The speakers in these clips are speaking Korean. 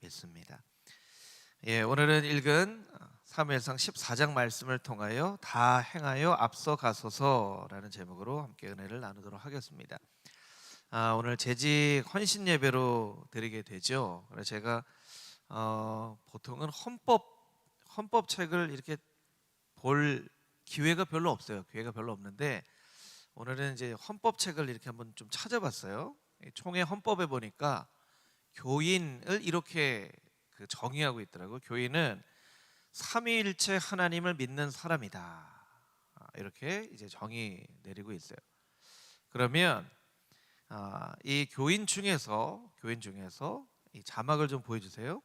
믿습니다. 오늘은 읽은 사무엘상 14장 말씀을 통하여 다 행하여 앞서 가소서라는 제목으로 함께 은혜를 나누도록 하겠습니다. 오늘 재직 헌신 예배로 드리게 되죠. 그래서 제가 보통은 헌법 책을 이렇게 볼 기회가 별로 없어요. 기회가 별로 없는데 오늘은 이제 헌법 책을 이렇게 한번 좀 찾아봤어요. 총회 헌법에 보니까 교인을 이렇게 정의하고 있더라고요. 교인은 삼위일체 하나님을 믿는 사람이다. 이렇게 이제 정의 내리고 있어요. 그러면 이 교인 중에서 이 자막을 좀 보여주세요.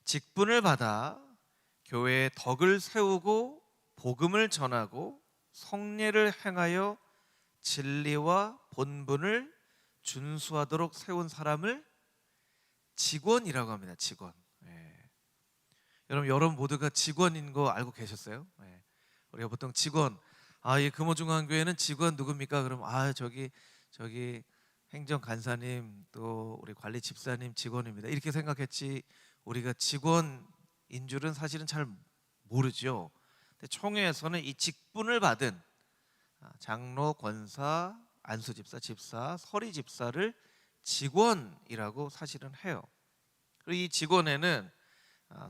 직분을 받아 교회의 덕을 세우고 복음을 전하고 성례를 행하여 진리와 본분을 준수하도록 세운 사람을 직원이라고 합니다. 직원. 여러분 모두가 직원인 거 알고 계셨어요? 우리가 보통 직원, 이 금호중앙교회는 직원 누굽니까? 그럼 저기 행정 간사님, 또 우리 관리 집사님 직원입니다. 이렇게 생각했지 우리가 직원인 줄은 사실은 잘 모르죠. 근데 총회에서는 이 직분을 받은 장로, 권사, 안수집사, 집사, 서리집사를 직원이라고 사실은 해요. 그리고 이 직원에는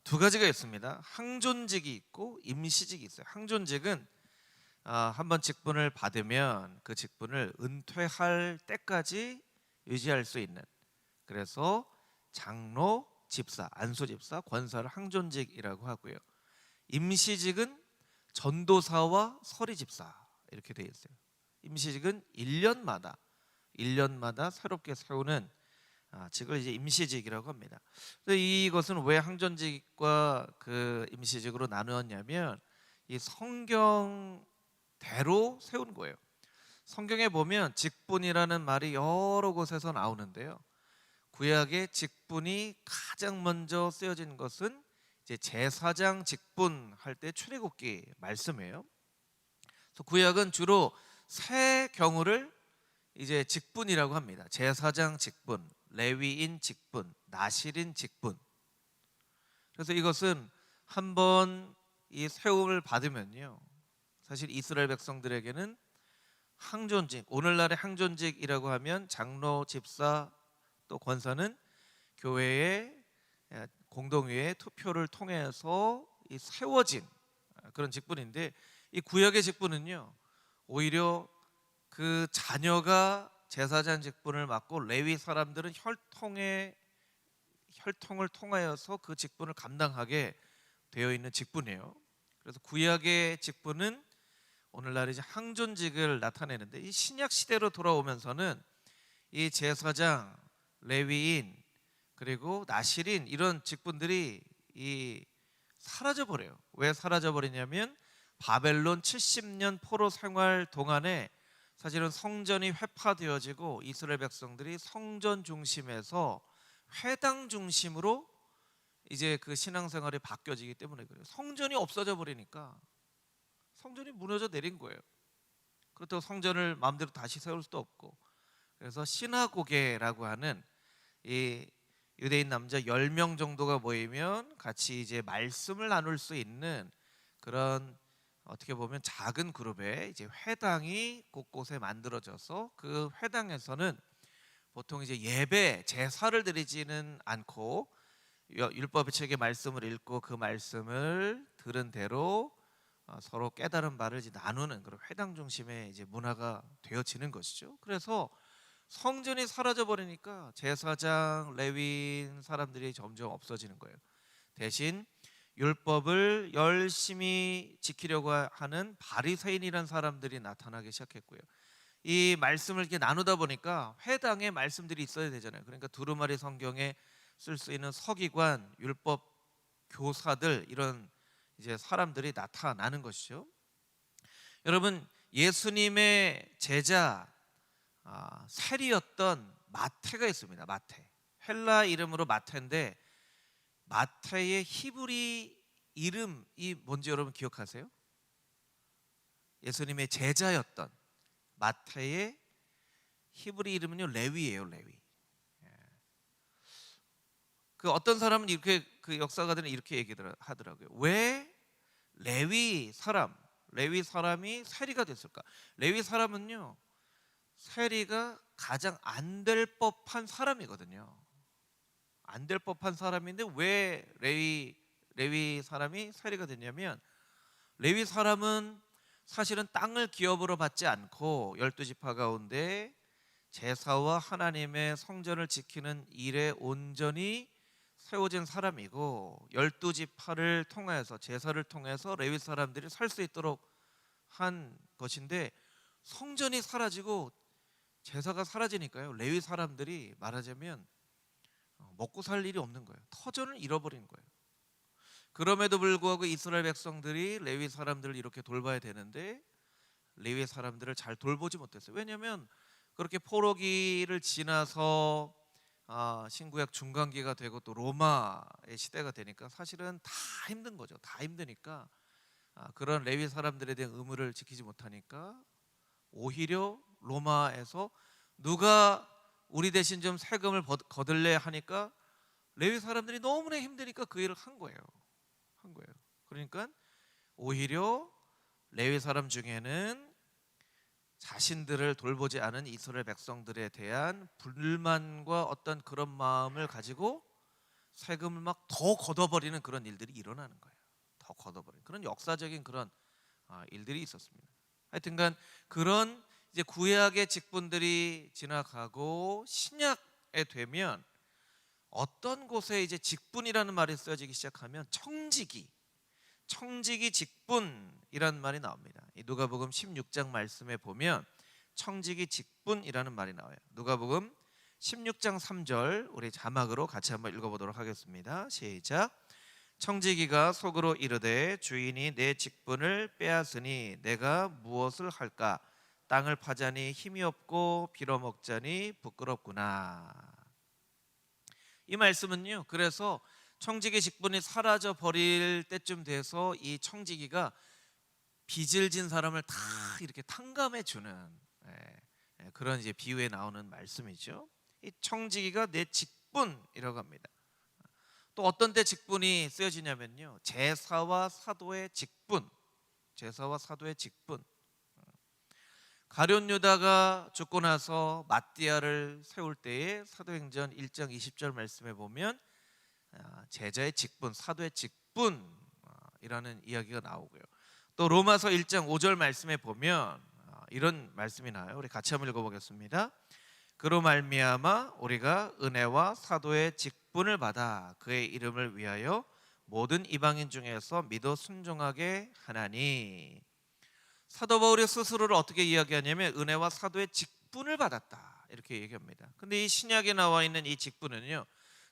두 가지가 있습니다. 항존직이 있고 임시직이 있어요. 항존직은 한번 직분을 받으면 그 직분을 은퇴할 때까지 유지할 수 있는, 그래서 장로, 집사, 안수집사, 권사를 항존직이라고 하고요. 임시직은 전도사와 서리집사 이렇게 되어 있어요. 임시직은 1년마다 새롭게 세우는 직을 이제 임시직이라고 합니다. 이것은 왜 항존직과 그 임시직으로 나누었냐면 이 성경대로 세운 거예요. 성경에 보면 직분이라는 말이 여러 곳에서 나오는데요. 구약의 직분이 가장 먼저 쓰여진 것은 이제 제사장 직분할 때 출애굽기 말씀이에요. 그래서 구약은 주로 세 경우를 이제 직분이라고 합니다. 제사장 직분, 레위인 직분, 나실인 직분. 그래서 이것은 한번 이 세움을 받으면요, 사실 이스라엘 백성들에게는 항존직, 오늘날의 항존직이라고 하면 장로, 집사, 또 권사는 교회의 공동회의 투표를 통해서 이 세워진 그런 직분인데, 이 구약의 직분은요 오히려 그 자녀가 제사장 직분을 맡고 레위 사람들은 혈통을 통하여서 그 직분을 감당하게 되어 있는 직분이에요. 그래서 구약의 직분은 오늘날 이제 항존직을 나타내는데, 이 신약 시대로 돌아오면서는 이 제사장, 레위인, 그리고 나실인 이런 직분들이 사라져 버려요. 왜 사라져 버리냐면 바벨론 70년 포로 생활 동안에 사실은 성전이 회파되어지고 이스라엘 백성들이 성전 중심에서 회당 중심으로 이제 그 신앙생활이 바뀌어지기 때문에 그래요. 성전이 없어져 버리니까 성전이 무너져 내린 거예요. 그렇다고 성전을 마음대로 다시 세울 수도 없고, 그래서 시나고게라고 하는 이 유대인 남자 10명 정도가 모이면 같이 이제 말씀을 나눌 수 있는 그런, 어떻게 보면 작은 그룹의 이제 회당이 곳곳에 만들어져서 그 회당에서는 보통 이제 예배, 제사를 드리지는 않고 율법의 책의 말씀을 읽고 그 말씀을 들은 대로 서로 깨달은 바를 이제 나누는 그런 회당 중심의 이제 문화가 되어지는 것이죠. 그래서 성전이 사라져 버리니까 제사장, 레위인 사람들이 점점 없어지는 거예요. 대신 율법을 열심히 지키려고 하는 바리새인이라는 사람들이 나타나기 시작했고요. 이 말씀을 이렇게 나누다 보니까 회당에 말씀들이 있어야 되잖아요. 그러니까 두루마리 성경에 쓸 수 있는 서기관, 율법 교사들, 이런 이제 사람들이 나타나는 것이죠. 여러분, 예수님의 제자 세리였던 마태가 있습니다. 마태, 헬라 이름으로 마태인데 마태의 히브리 이름이 뭔지 여러분 기억하세요? 예수님의 제자였던 마태의 히브리 이름은요 레위예요. 레위. 그 어떤 사람은 이렇게 그 역사가들은 이렇게 얘기를 하더라고요. 왜 레위 사람이 세리가 됐을까? 레위 사람은요, 세리가 가장 안 될 법한 사람이거든요. 안 될 법한 사람인데 왜 레위 사람이 세리가 됐냐면, 레위 사람은 사실은 땅을 기업으로 받지 않고 12지파 가운데 제사와 하나님의 성전을 지키는 일에 온전히 세워진 사람이고, 12지파를 통해서 제사를 통해서 레위 사람들이 살 수 있도록 한 것인데, 성전이 사라지고 제사가 사라지니까요, 레위 사람들이 말하자면 먹고 살 일이 없는 거예요. 터전을 잃어버린 거예요. 그럼에도 불구하고 이스라엘 백성들이 레위 사람들을 이렇게 돌봐야 되는데 레위 사람들을 잘 돌보지 못했어요. 왜냐하면 그렇게 포로기를 지나서 신구약 중간기가 되고 또 로마의 시대가 되니까 사실은 다 힘든 거죠. 다 힘드니까 그런 레위 사람들에 대한 의무를 지키지 못하니까 오히려 로마에서 누가 우리 대신 좀 세금을 거둘래 하니까 레위 사람들이 너무나 힘드니까 그 일을 한 거예요. 그러니까 오히려 레위 사람 중에는 자신들을 돌보지 않은 이스라엘 백성들에 대한 불만과 어떤 그런 마음을 가지고 세금을 막 더 걷어버리는 그런 일들이 일어나는 거예요. 더 걷어버리는 그런 역사적인 그런 일들이 있었습니다. 하여튼간 그런 이제 구약의 직분들이 지나가고 신약에 되면 어떤 곳에 이제 직분이라는 말이 쓰여지기 시작하면 청지기 직분이라는 말이 나옵니다. 누가복음 16장 말씀에 보면 청지기 직분이라는 말이 나와요. 누가복음 16장 3절 우리 자막으로 같이 한번 읽어보도록 하겠습니다. 시작. 청지기가 속으로 이르되 주인이 내 직분을 빼앗으니 내가 무엇을 할까? 땅을 파자니 힘이 없고 빌어먹자니 부끄럽구나. 이 말씀은요, 그래서 청지기 직분이 사라져 버릴 때쯤 돼서 이 청지기가 빚을 진 사람을 다 이렇게 탕감해 주는 그런 이제 비유에 나오는 말씀이죠. 이 청지기가 내 직분이라고 합니다. 또 어떤 때 직분이 쓰여지냐면요, 제사와 사도의 직분. 가룟 유다가 죽고 나서 마띠아를 세울 때에 사도행전 1장 20절 말씀에 보면 제자의 직분, 사도의 직분이라는 이야기가 나오고요. 또 로마서 1장 5절 말씀에 보면 이런 말씀이 나와요. 우리 같이 한번 읽어보겠습니다. 그로 말미암아 우리가 은혜와 사도의 직분을 받아 그의 이름을 위하여 모든 이방인 중에서 믿어 순종하게 하나니. 사도 바울이 스스로를 어떻게 이야기하냐면 은혜와 사도의 직분을 받았다 이렇게 얘기합니다. 근데 이 신약에 나와 있는 이 직분은요,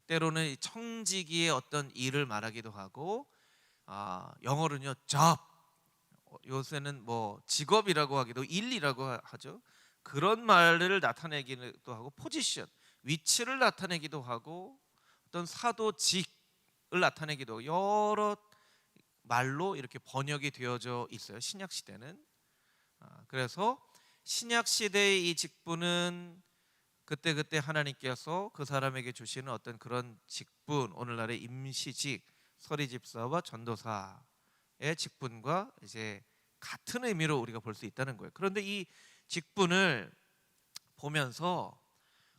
때로는 청지기의 어떤 일을 말하기도 하고 영어로는요 job, 요새는 뭐 직업이라고 하기도 일이라고 하죠. 그런 말을 나타내기도 하고 포지션, 위치를 나타내기도 하고 어떤 사도직을 나타내기도 하고 여러 말로 이렇게 번역이 되어져 있어요. 신약 시대는. 그래서 신약 시대의 이 직분은 그때 하나님께서 그 사람에게 주시는 어떤 그런 직분, 오늘날의 임시직, 서리집사와 전도사의 직분과 이제 같은 의미로 우리가 볼 수 있다는 거예요. 그런데 이 직분을 보면서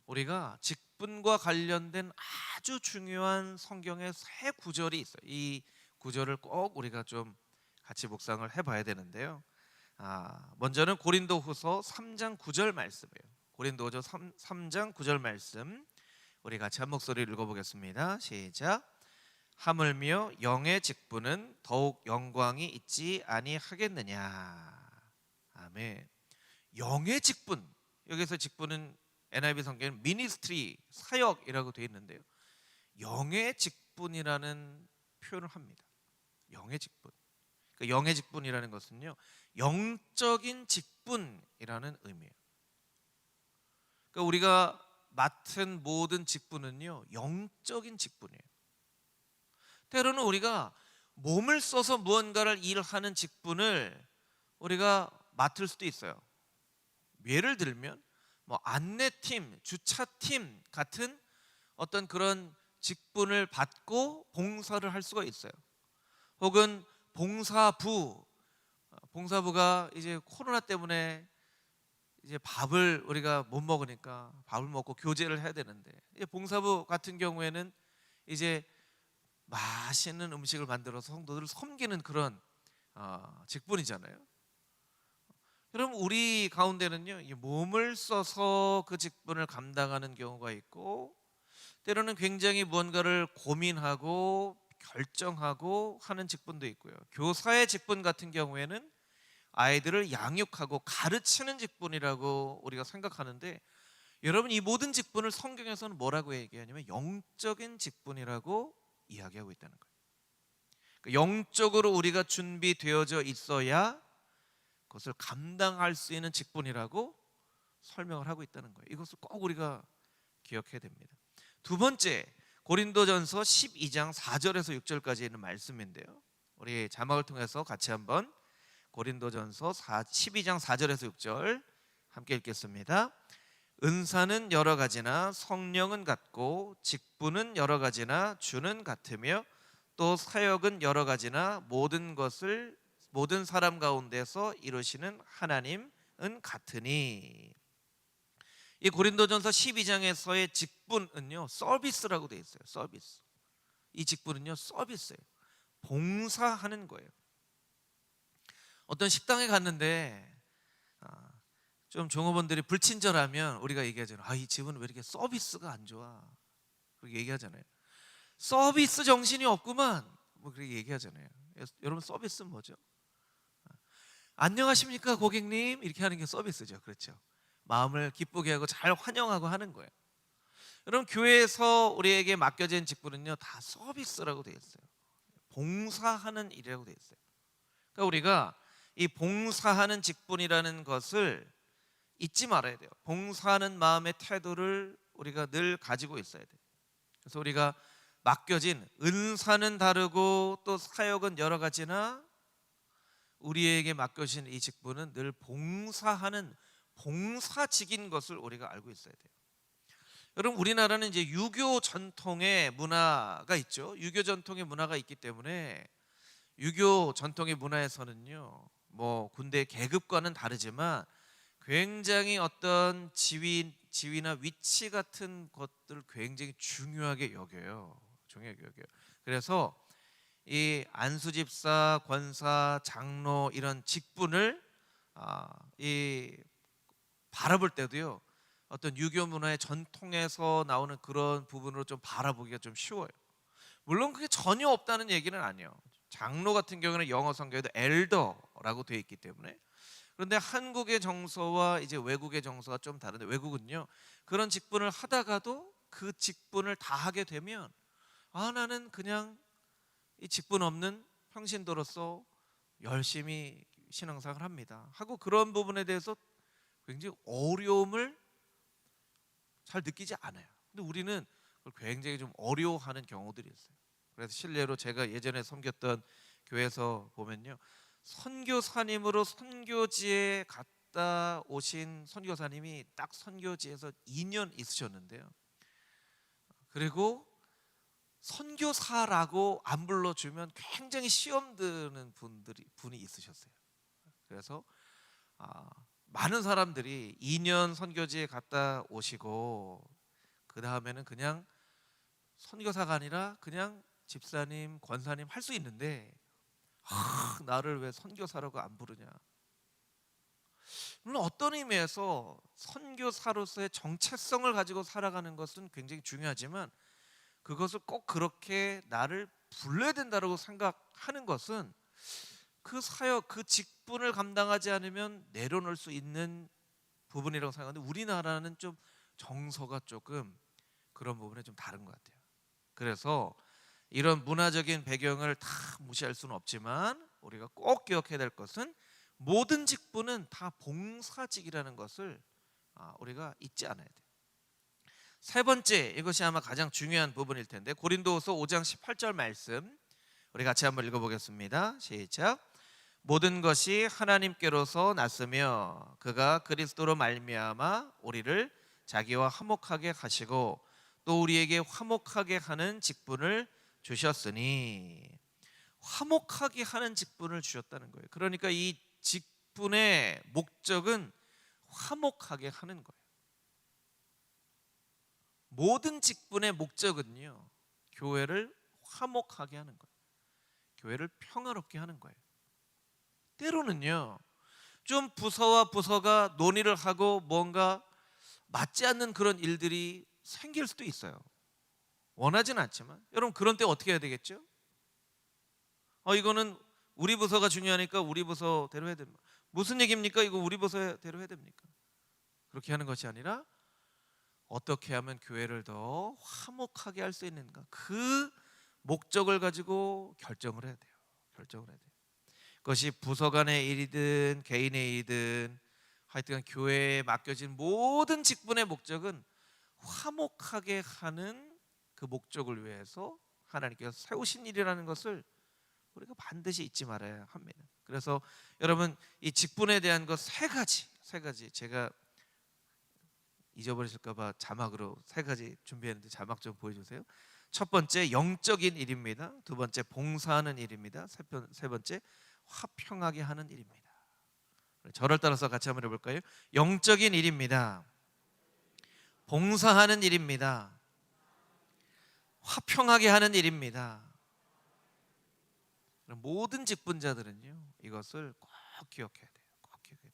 우리가 직분과 관련된 아주 중요한 성경의 세 구절이 있어요. 이 구절을 꼭 우리가 좀 같이 묵상을 해봐야 되는데요. 먼저는 고린도후서 3장 9절 말씀이에요. 고린도후서 3장 9절 말씀 우리 같이 한 목소리를 읽어보겠습니다. 시작. 하물며 영의 직분은 더욱 영광이 있지 아니하겠느냐. 아멘. 영의 직분, 여기서 직분은 NIV 성경은 미니스트리, 사역이라고 되어 있는데요, 영의 직분이라는 표현을 합니다. 영의 직분. 그러니까 영의 직분이라는 것은요, 영적인 직분이라는 의미예요. 그러니까 우리가 맡은 모든 직분은요, 영적인 직분이에요. 때로는 우리가 몸을 써서 무언가를 일하는 직분을 우리가 맡을 수도 있어요. 예를 들면 뭐 안내팀, 주차팀 같은 어떤 그런 직분을 받고 봉사를 할 수가 있어요. 혹은 봉사부가 이제 코로나 때문에 이제 밥을 우리가 못 먹으니까 밥을 먹고 교제를 해야 되는데, 이제 봉사부 같은 경우에는 이제 맛있는 음식을 만들어서 성도들을 섬기는 그런 직분이잖아요. 여러분, 우리 가운데는요, 이 몸을 써서 그 직분을 감당하는 경우가 있고, 때로는 굉장히 무언가를 고민하고 결정하고 하는 직분도 있고요. 교사의 직분 같은 경우에는 아이들을 양육하고 가르치는 직분이라고 우리가 생각하는데, 여러분, 이 모든 직분을 성경에서는 뭐라고 얘기하냐면 영적인 직분이라고 이야기하고 있다는 거예요. 그러니까 영적으로 우리가 준비되어져 있어야 그것을 감당할 수 있는 직분이라고 설명을 하고 있다는 거예요. 이것을 꼭 우리가 기억해야 됩니다. 두 번째, 고린도전서 12장 4절에서 6절까지 있는 말씀인데요, 우리 자막을 통해서 같이 한번 고린도전서 12장 4절에서 6절 함께 읽겠습니다. 은사는 여러 가지나 성령은 같고 직분은 여러 가지나 주는 같으며 또 사역은 여러 가지나 모든 사람 가운데서 이루시는 하나님은 같으니. 이 고린도전서 12장에서의 직분은요, 서비스라고 되어 있어요. 서비스. 이 직분은요, 서비스예요. 봉사하는 거예요. 어떤 식당에 갔는데 좀 종업원들이 불친절하면 우리가 얘기하잖아요. 이 집은 왜 이렇게 서비스가 안 좋아? 그렇게 얘기하잖아요. 서비스 정신이 없구만, 뭐 그렇게 얘기하잖아요. 여러분, 서비스는 뭐죠? 안녕하십니까 고객님, 이렇게 하는 게 서비스죠. 그렇죠? 마음을 기쁘게 하고 잘 환영하고 하는 거예요. 여러분, 교회에서 우리에게 맡겨진 직분은요, 다 서비스라고 되어 있어요. 봉사하는 일이라고 되어 있어요. 그러니까 우리가 이 봉사하는 직분이라는 것을 잊지 말아야 돼요. 봉사하는 마음의 태도를 우리가 늘 가지고 있어야 돼요. 그래서 우리가 맡겨진 은사는 다르고 또 사역은 여러 가지나 우리에게 맡겨진 이 직분은 늘 봉사하는 봉사직인 것을 우리가 알고 있어야 돼요. 여러분, 우리나라는 이제 유교 전통의 문화가 있죠. 유교 전통의 문화가 있기 때문에 유교 전통의 문화에서는요, 뭐 군대 계급과는 다르지만 굉장히 어떤 지위나 위치 같은 것들을 굉장히 중요하게 여겨요. 그래서 이 안수집사, 권사, 장로 이런 직분을 바라볼 때도요, 어떤 유교 문화의 전통에서 나오는 그런 부분으로 좀 바라보기가 좀 쉬워요. 물론 그게 전혀 없다는 얘기는 아니에요. 장로 같은 경우는 영어 성경에도 엘더라고 되어 있기 때문에. 그런데 한국의 정서와 이제 외국의 정서가 좀 다른데, 외국은요, 그런 직분을 하다가도 그 직분을 다 하게 되면 나는 그냥 이 직분 없는 평신도로서 열심히 신앙생활을 합니다 하고 그런 부분에 대해서 굉장히 어려움을 잘 느끼지 않아요. 근데 우리는 그걸 굉장히 좀 어려워하는 경우들이 있어요. 그래서 실례로 제가 예전에 섬겼던 교회에서 보면요, 선교사님으로 선교지에 갔다 오신 선교사님이 딱 선교지에서 2년 있으셨는데요, 그리고 선교사라고 안 불러주면 굉장히 시험 드는 분이 있으셨어요. 그래서 많은 사람들이 2년 선교지에 갔다 오시고 그 다음에는 그냥 선교사가 아니라 그냥 집사님, 권사님 할 수 있는데 나를 왜 선교사라고 안 부르냐. 물론 어떤 의미에서 선교사로서의 정체성을 가지고 살아가는 것은 굉장히 중요하지만 그것을 꼭 그렇게 나를 불러야 된다고 생각하는 것은 그 사역, 그 직분을 감당하지 않으면 내려놓을 수 있는 부분이라고 생각하는데, 우리나라는 좀 정서가 조금 그런 부분에 좀 다른 것 같아요. 그래서 이런 문화적인 배경을 다 무시할 수는 없지만 우리가 꼭 기억해야 될 것은 모든 직분은 다 봉사직이라는 것을 우리가 잊지 않아야 돼요. 세 번째, 이것이 아마 가장 중요한 부분일 텐데, 고린도후서 5장 18절 말씀 우리 같이 한번 읽어보겠습니다. 시작. 모든 것이 하나님께로서 났으며 그가 그리스도로 말미암아 우리를 자기와 화목하게 하시고 또 우리에게 화목하게 하는 직분을 주셨으니, 화목하게 하는 직분을 주셨다는 거예요. 그러니까 이 직분의 목적은 화목하게 하는 거예요. 모든 직분의 목적은요, 교회를 화목하게 하는 거예요. 교회를 평화롭게 하는 거예요. 때로는요, 좀 부서와 부서가 논의를 하고 뭔가 맞지 않는 그런 일들이 생길 수도 있어요. 원하진 않지만. 여러분, 그런 때 어떻게 해야 되겠죠? 이거는 우리 부서가 중요하니까 우리 부서대로 해야 됩니다. 무슨 얘기입니까? 이거 우리 부서대로 해야 됩니까? 그렇게 하는 것이 아니라 어떻게 하면 교회를 더 화목하게 할 수 있는가, 그 목적을 가지고 결정을 해야 돼요. 결정을 해야 돼요. 그것이 부서 간의 일이든 개인의 일이든 하여튼 교회에 맡겨진 모든 직분의 목적은 화목하게 하는 그 목적을 위해서 하나님께서 세우신 일이라는 것을 우리가 반드시 잊지 말아야 합니다. 그래서 여러분, 이 직분에 대한 것 세 가지 제가 잊어버리실까 봐 자막으로 세 가지 준비했는데 자막 좀 보여주세요. 첫 번째, 영적인 일입니다. 두 번째, 봉사하는 일입니다. 세 번째, 화평하게 하는 일입니다. 저를 따라서 같이 한번 해볼까요? 영적인 일입니다. 봉사하는 일입니다. 화평하게 하는 일입니다. 모든 직분자들은요, 이것을 꼭 기억해야 돼요. 꼭 기억해야 돼요.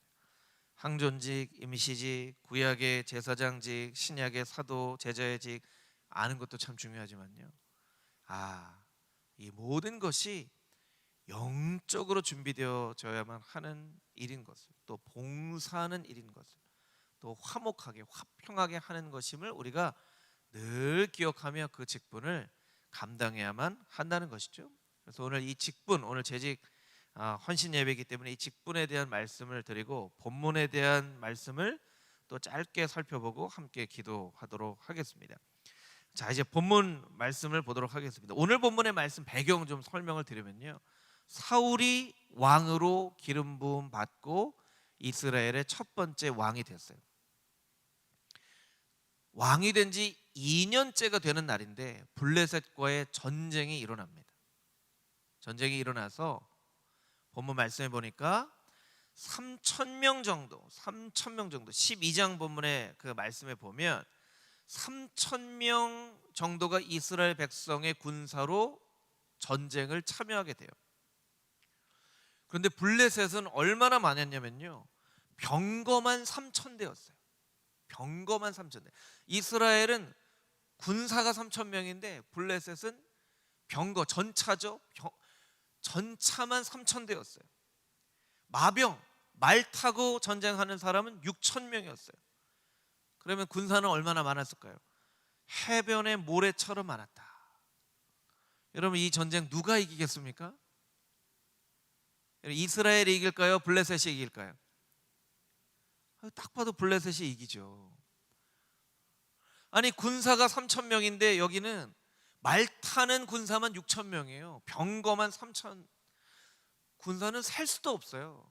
항존직, 임시직, 구약의 제사장직, 신약의 사도, 제자의 직, 아는 것도 참 중요하지만요, 이 모든 것이 영적으로 준비되어져야만 하는 일인 것을, 또 봉사하는 일인 것을, 또 화목하게 화평하게 하는 것임을 우리가 늘 기억하며 그 직분을 감당해야만 한다는 것이죠. 그래서 오늘 이 직분, 오늘 재직 헌신 예배이기 때문에 이 직분에 대한 말씀을 드리고 본문에 대한 말씀을 또 짧게 살펴보고 함께 기도하도록 하겠습니다. 자, 이제 본문 말씀을 보도록 하겠습니다. 오늘 본문의 말씀 배경 좀 설명을 드리면요, 사울이 왕으로 기름 부음 받고 이스라엘의 첫 번째 왕이 됐어요. 왕이 된 지 2년째가 되는 날인데 블레셋과의 전쟁이 일어납니다. 전쟁이 일어나서 본문 말씀해 보니까 3,000명 정도 12장 본문의 그 말씀에 보면 3,000명 정도가 이스라엘 백성의 군사로 전쟁을 참여하게 돼요. 그런데 블레셋은 얼마나 많았냐면요, 병거만 3,000대였어요. 병거만 3,000대. 이스라엘은 군사가 3,000명인데 블레셋은 병거, 전차죠. 전차만 3,000대였어요. 마병, 말 타고 전쟁하는 사람은 6,000명이었어요. 그러면 군사는 얼마나 많았을까요? 해변의 모래처럼 많았다. 여러분, 이 전쟁 누가 이기겠습니까? 이스라엘이 이길까요? 블레셋이 이길까요? 딱 봐도 블레셋이 이기죠. 아니, 군사가 3,000명인데 여기는 말 타는 군사만 6,000명이에요. 병거만 3,000. 군사는 셀 수도 없어요.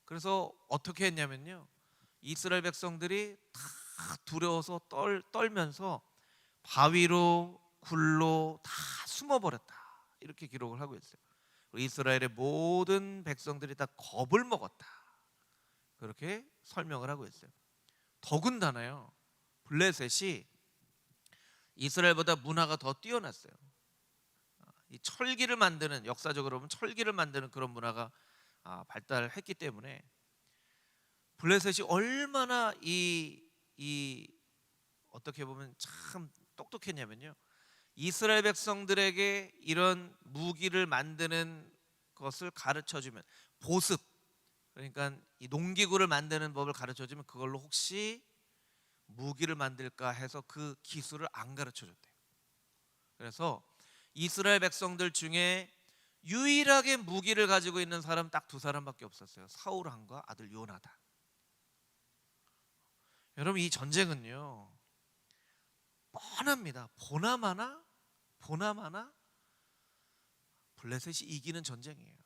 그래서 어떻게 했냐면요, 이스라엘 백성들이 다 두려워서 떨면서 바위로 굴로 다 숨어버렸다, 이렇게 기록을 하고 있어요. 이스라엘의 모든 백성들이 다 겁을 먹었다, 그렇게 설명을 하고 있어요. 더군다나요, 블레셋이 이스라엘보다 문화가 더 뛰어났어요. 이 철기를 만드는, 역사적으로 보면 철기를 만드는 그런 문화가 발달했기 때문에 블레셋이 얼마나 어떻게 보면 참 똑똑했냐면요, 이스라엘 백성들에게 이런 무기를 만드는 것을 가르쳐주면, 보습, 그러니까 이 농기구를 만드는 법을 가르쳐주면 그걸로 혹시 무기를 만들까 해서 그 기술을 안 가르쳐줬대요. 그래서 이스라엘 백성들 중에 유일하게 무기를 가지고 있는 사람 딱 두 사람밖에 없었어요. 사울 왕과 아들 요나단. 여러분, 이 전쟁은요 뻔합니다. 보나마나 블레셋이 이기는 전쟁이에요.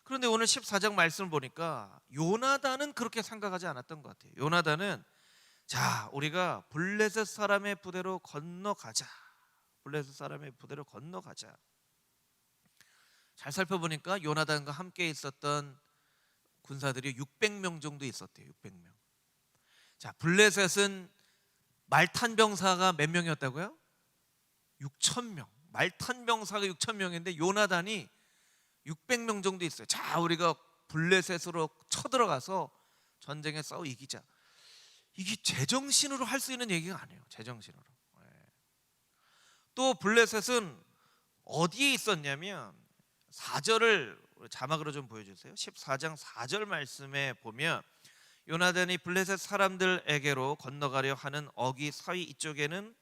그런데 오늘 14장 말씀을 보니까 요나단은 그렇게 생각하지 않았던 것 같아요. 요나단은 자, 우리가 블레셋 사람의 부대로 건너가자. 블레셋 사람의 부대로 건너가자. 잘 살펴보니까 요나단과 함께 있었던 군사들이 600명 정도 있었대요. 600명. 자, 블레셋은 말탄 병사가 몇 명이었다고요? 6,000명. 말탄 병사가 6,000명인데 요나단이 600명 정도 있어요. 자, 우리가 블레셋으로 쳐들어가서 전쟁에 싸워 이기자. 이게 제정신으로 할 수 있는 얘기가 아니에요. 제정신으로. 또 블레셋은 어디에 있었냐면 4절을 자막으로 좀 보여주세요. 14장 4절 말씀에 보면 요나단이 블레셋 사람들에게로 건너가려 하는 어기 사이 이쪽에는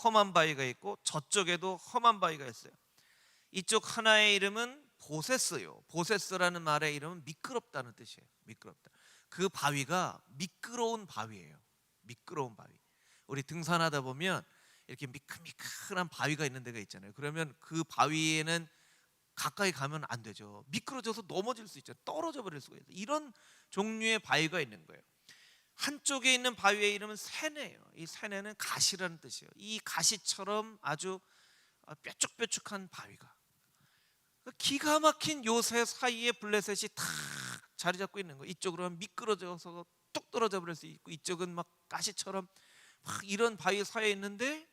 험한 바위가 있고 저쪽에도 험한 바위가 있어요. 이쪽 하나의 이름은 보세스요. 보세스라는 말의 이름은 미끄럽다는 뜻이에요. 미끄럽다. 그 바위가 미끄러운 바위예요. 미끄러운 바위. 우리 등산하다 보면 이렇게 미끌미끌한 바위가 있는 데가 있잖아요. 그러면 그 바위에는 가까이 가면 안 되죠. 미끄러져서 넘어질 수 있죠. 떨어져 버릴 수가 있어요. 이런 종류의 바위가 있는 거예요. 한쪽에 있는 바위의 이름은 세네예요. 이 세네는 가시라는 뜻이에요. 이 가시처럼 아주 뾰족뾰족한 바위가, 기가 막힌 요새 사이에 블레셋이 탁 자리 잡고 있는 거예요. 이쪽으로 하면 미끄러져서 뚝 떨어져 버릴 수 있고, 이쪽은 막 가시처럼 막 이런 바위 사이에 있는데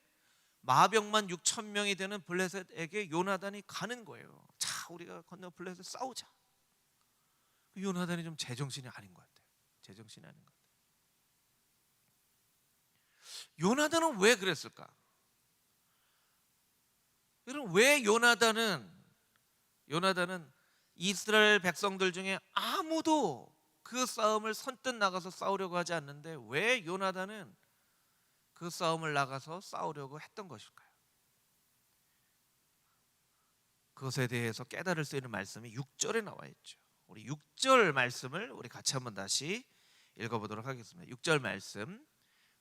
마병만 6,000명이 되는 블레셋에게 요나단이 가는 거예요. 자, 우리가 건너 블레셋 싸우자. 요나단이 좀 제정신이 아닌 것 같아요. 제정신이 아닌 것 같아요. 요나단은 왜 그랬을까? 여러분, 왜 요나단은 이스라엘 백성들 중에 아무도 그 싸움을 선뜻 나가서 싸우려고 하지 않는데 왜 요나단은 그 싸움을 나가서 싸우려고 했던 것일까요? 그것에 대해서 깨달을 수 있는 말씀이 6절에 나와 있죠. 우리 6절 말씀을 우리 같이 한번 다시 읽어보도록 하겠습니다. 6절 말씀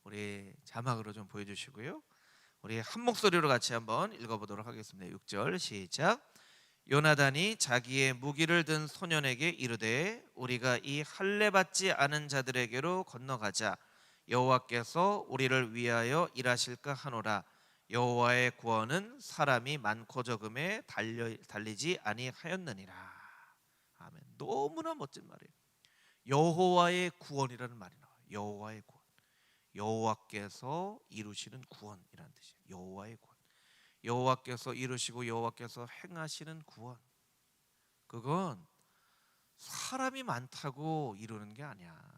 우리 자막으로 좀 보여주시고요. 우리 한 목소리로 같이 한번 읽어보도록 하겠습니다. 6절 시작. 요나단이 자기의 무기를 든 소년에게 이르되 우리가 이 할례 받지 않은 자들에게로 건너가자. 여호와께서 우리를 위하여 일하실까 하노라. 여호와의 구원은 사람이 많고 적음에 달리지 아니하였느니라. 아멘. 너무나 멋진 말이에요. 여호와의 구원이라는 말이 나와요. 여호와의 구원. 여호와께서 이루시는 구원이라는 뜻이에요. 여호와의 구원. 여호와께서 이루시고 여호와께서 행하시는 구원. 그건 사람이 많다고 이루는 게 아니야.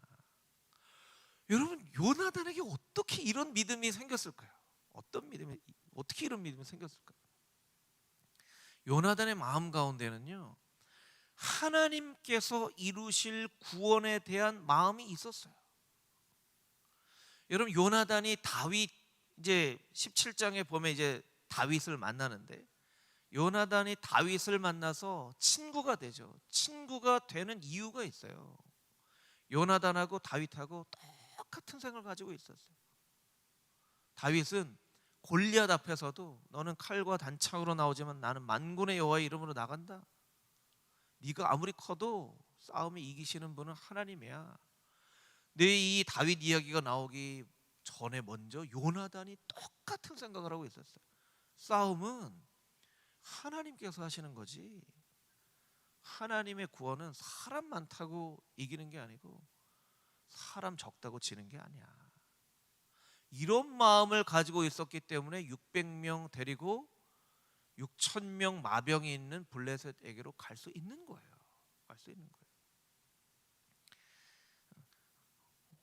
여러분, 요나단에게 어떻게 이런 믿음이 생겼을까요? 어떻게 이런 믿음이 생겼을까요? 요나단의 마음 가운데는요, 하나님께서 이루실 구원에 대한 마음이 있었어요. 여러분, 요나단이 다윗, 이제 17장에 보면 이제 다윗을 만나는데, 요나단이 다윗을 만나서 친구가 되죠. 친구가 되는 이유가 있어요. 요나단하고 다윗하고 똑같은 생각을 가지고 있었어요. 다윗은 골리앗 앞에서도 너는 칼과 단창으로 나오지만 나는 만군의 여호와의 이름으로 나간다. 네가 아무리 커도 싸움에 이기시는 분은 하나님이야. 내 이 다윗 이야기가 나오기 전에 먼저 요나단이 똑같은 생각을 하고 있었어요. 싸움은 하나님께서 하시는 거지, 하나님의 구원은 사람 많다고 이기는 게 아니고 사람 적다고 지는 게 아니야. 이런 마음을 가지고 있었기 때문에 600명 데리고 6,000명 마병이 있는 블레셋에게로 갈 수 있는 거예요. 갈 수 있는 거예요.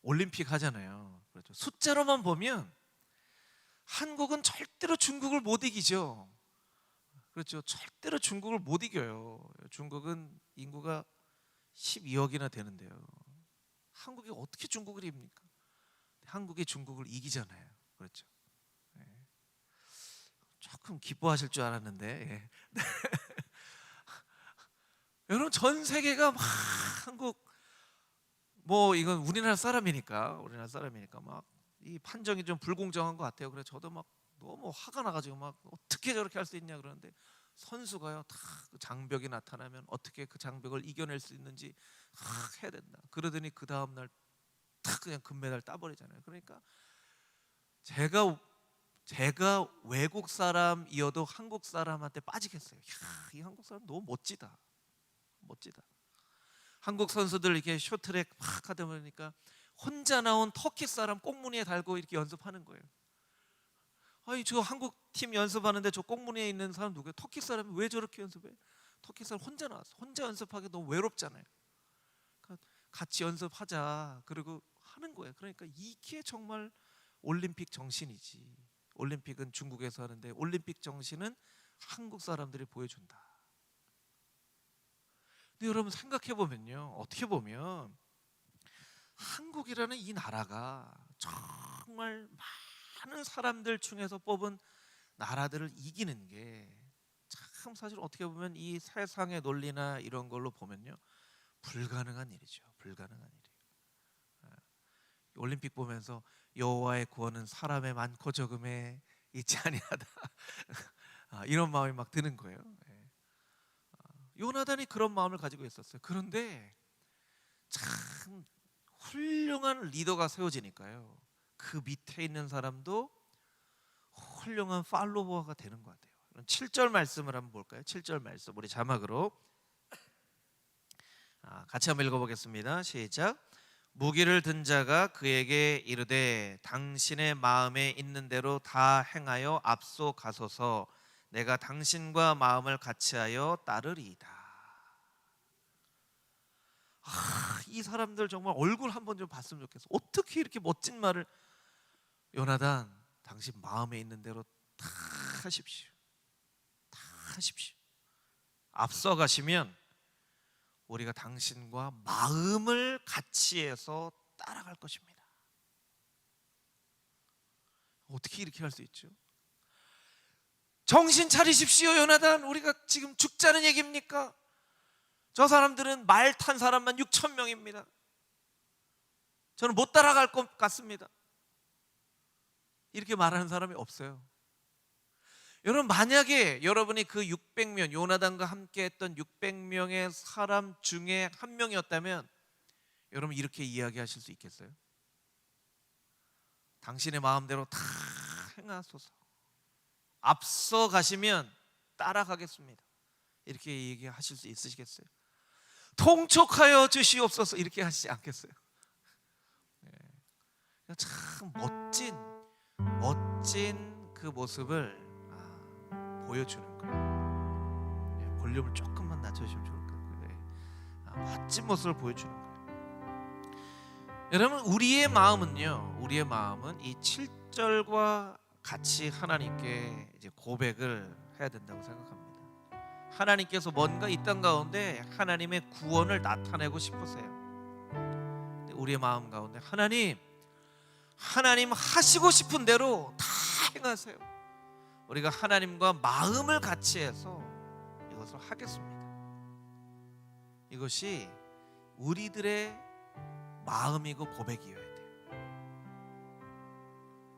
올림픽 하잖아요. 그렇죠. 숫자로만 보면 한국은 절대로 중국을 못 이기죠. 그렇죠. 절대로 중국을 못 이겨요. 중국은 인구가 12억이나 되는데요. 한국이 어떻게 중국을 이깁니까? 한국이 중국을 이기잖아요. 그렇죠. 네. 조금 기뻐하실 줄 알았는데, 예. 여러분, 전 세계가 막 한국, 뭐 이건 우리나라 사람이니까 막 이 판정이 좀 불공정한 것 같아요. 그래서 저도 막 너무 화가 나가지고 막 어떻게 저렇게 할 수 있냐 그러는데, 선수가요 다 그 장벽이 나타나면 어떻게 그 장벽을 이겨낼 수 있는지 해야 된다. 그러더니 그 다음 날 탁 그냥 금메달 따버리잖아요. 그러니까 제가 외국 사람이어도 한국 사람한테 빠지겠어요. 이야, 이 한국 사람 너무 멋지다. 한국 선수들 이렇게 쇼트트랙 막 하다 보니까 혼자 나온 터키 사람 꽁무니에 달고 이렇게 연습하는 거예요. 아니, 저 한국 팀 연습하는데 저 꽁무니에 있는 사람 누구예요? 터키 사람이 왜 저렇게 연습해? 터키 사람 혼자 나왔어. 혼자 연습하기 너무 외롭잖아요. 그러니까 같이 연습하자. 그리고 하는 거예요. 그러니까 이게 정말 올림픽 정신이지. 올림픽은 중국에서 하는데 올림픽 정신은 한국 사람들이 보여준다. 근데 여러분 생각해 보면요, 어떻게 보면 한국이라는 이 나라가 정말 많은 사람들 중에서 뽑은 나라들을 이기는 게 참 사실 어떻게 보면 이 세상의 논리나 이런 걸로 보면요, 불가능한 일이죠. 불가능한 일이에요. 올림픽 보면서 여호와의 구원은 사람의 많고 적음에 있지 아니하다. 이런 마음이 막 드는 거예요. 요나단이 그런 마음을 가지고 있었어요. 그런데 참 훌륭한 리더가 세워지니까요, 그 밑에 있는 사람도 훌륭한 팔로워가 되는 것 같아요. 7절 말씀을 한번 볼까요? 7절 말씀 우리 자막으로 같이 한번 읽어보겠습니다. 시작. 무기를 든 자가 그에게 이르되 당신의 마음에 있는 대로 다 행하여 앞서 가소서. 내가 당신과 마음을 같이하여 따르리이다. 이 사람들 정말 얼굴 한번 좀 봤으면 좋겠어. 어떻게 이렇게 멋진 말을. 요나단, 당신 마음에 있는 대로 다 하십시오. 다 하십시오. 앞서 가시면 우리가 당신과 마음을 같이 해서 따라갈 것입니다. 어떻게 이렇게 할 수 있죠? 정신 차리십시오, 요나단. 우리가 지금 죽자는 얘기입니까? 저 사람들은 말 탄 사람만 6천 명입니다. 저는 못 따라갈 것 같습니다. 이렇게 말하는 사람이 없어요. 여러분, 만약에 여러분이 그 600명, 요나단과 함께 했던 600명의 사람 중에 한 명이었다면 여러분 이렇게 이야기하실 수 있겠어요? 당신의 마음대로 다 행하소서. 앞서 가시면 따라가겠습니다. 이렇게 얘기하실 수 있으시겠어요? 통촉하여 주시옵소서. 이렇게 하시지 않겠어요? 참 멋진 그 모습을 보여주는 거예요. 볼륨을 조금만 낮춰주시면 좋을 것 같아요. 멋진 모습을 보여주는 거예요. 여러분, 우리의 마음은 이 7절과 같이 하나님께 이제 고백을 해야 된다고 생각합니다. 하나님께서 뭔가 이 땅 가운데 하나님의 구원을 나타내고 싶으세요. 우리의 마음 가운데 하나님 하시고 싶은 대로 다 행하세요. 우리가 하나님과 마음을 같이 해서 이것을 하겠습니다. 이것이 우리들의 마음이고 고백이어야 돼요.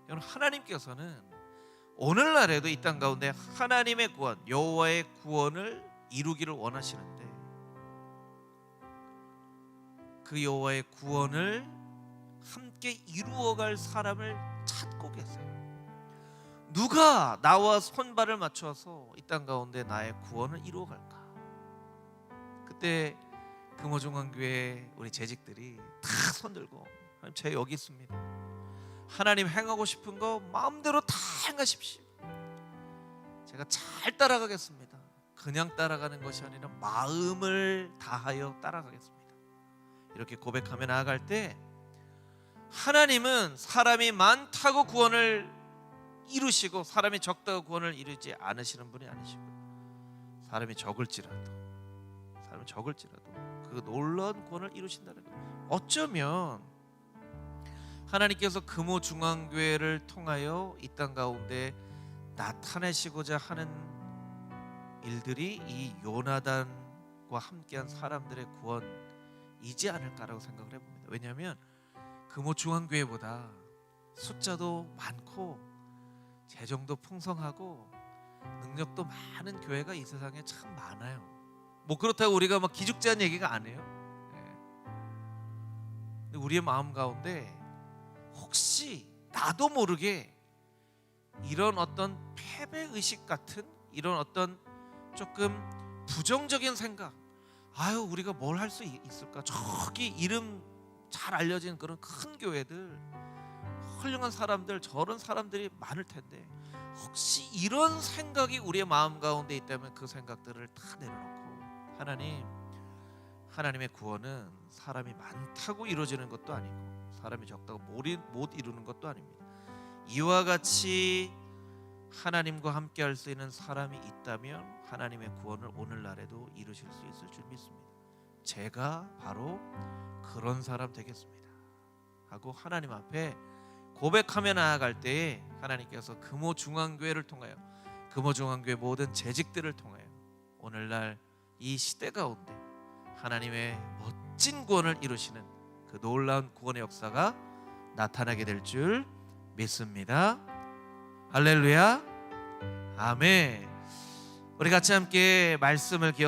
여러분, 하나님께서는 오늘날에도 이 땅 가운데 하나님의 구원, 여호와의 구원을 이루기를 원하시는데 그 여호와의 구원을 함께 이루어갈 사람을 찾고 계세요. 누가 나와 손발을 맞춰서 이 땅 가운데 나의 구원을 이루어갈까? 그때 금호중앙교회 우리 재직들이 다 손들고, 하나님 제 여기 있습니다. 하나님 행하고 싶은 거 마음대로 다 행하십시오. 제가 잘 따라가겠습니다. 그냥 따라가는 것이 아니라 마음을 다하여 따라가겠습니다. 이렇게 고백하며 나아갈 때 하나님은 사람이 많다고 구원을 이루시고 사람이 적다고 구원을 이루지 않으시는 분이 아니시고, 사람이 적을지라도 그 놀라운 구원을 이루신다는 거예요. 어쩌면 하나님께서 금호중앙교회를 통하여 이 땅 가운데 나타내시고자 하는 일들이 이 요나단과 함께한 사람들의 구원이지 않을까라고 생각을 해봅니다. 왜냐하면 금호중앙교회보다 숫자도 많고 재정도 풍성하고 능력도 많은 교회가 이 세상에 참 많아요. 뭐 그렇다고 우리가 막 기죽지한 얘기가 아니에요. 근데 우리의 마음 가운데 혹시 나도 모르게 이런 어떤 패배 의식 같은 이런 어떤 조금 부정적인 생각, 아유 우리가 뭘 할 수 있을까, 저기 이름 잘 알려진 그런 큰 교회들, 훌륭한 사람들, 저런 사람들이 많을 텐데 혹시 이런 생각이 우리의 마음 가운데 있다면 그 생각들을 다 내려놓고 하나님의 구원은 사람이 많다고 이루어지는 것도 아니고 사람이 적다고 못 이루는 것도 아닙니다. 이와 같이 하나님과 함께 할 수 있는 사람이 있다면 하나님의 구원을 오늘날에도 이루실 수 있을 줄 믿습니다. 제가 바로 그런 사람 되겠습니다 하고 하나님 앞에 고백하며 나아갈 때에 하나님께서 금호중앙교회를 통하여 금호중앙교회 모든 재직들을 통하여 오늘날 이 시대 가운데 하나님의 멋진 구원을 이루시는 그 놀라운 구원의 역사가 나타나게 될 줄 믿습니다. 할렐루야, 아멘. 우리 같이 함께 말씀을 기억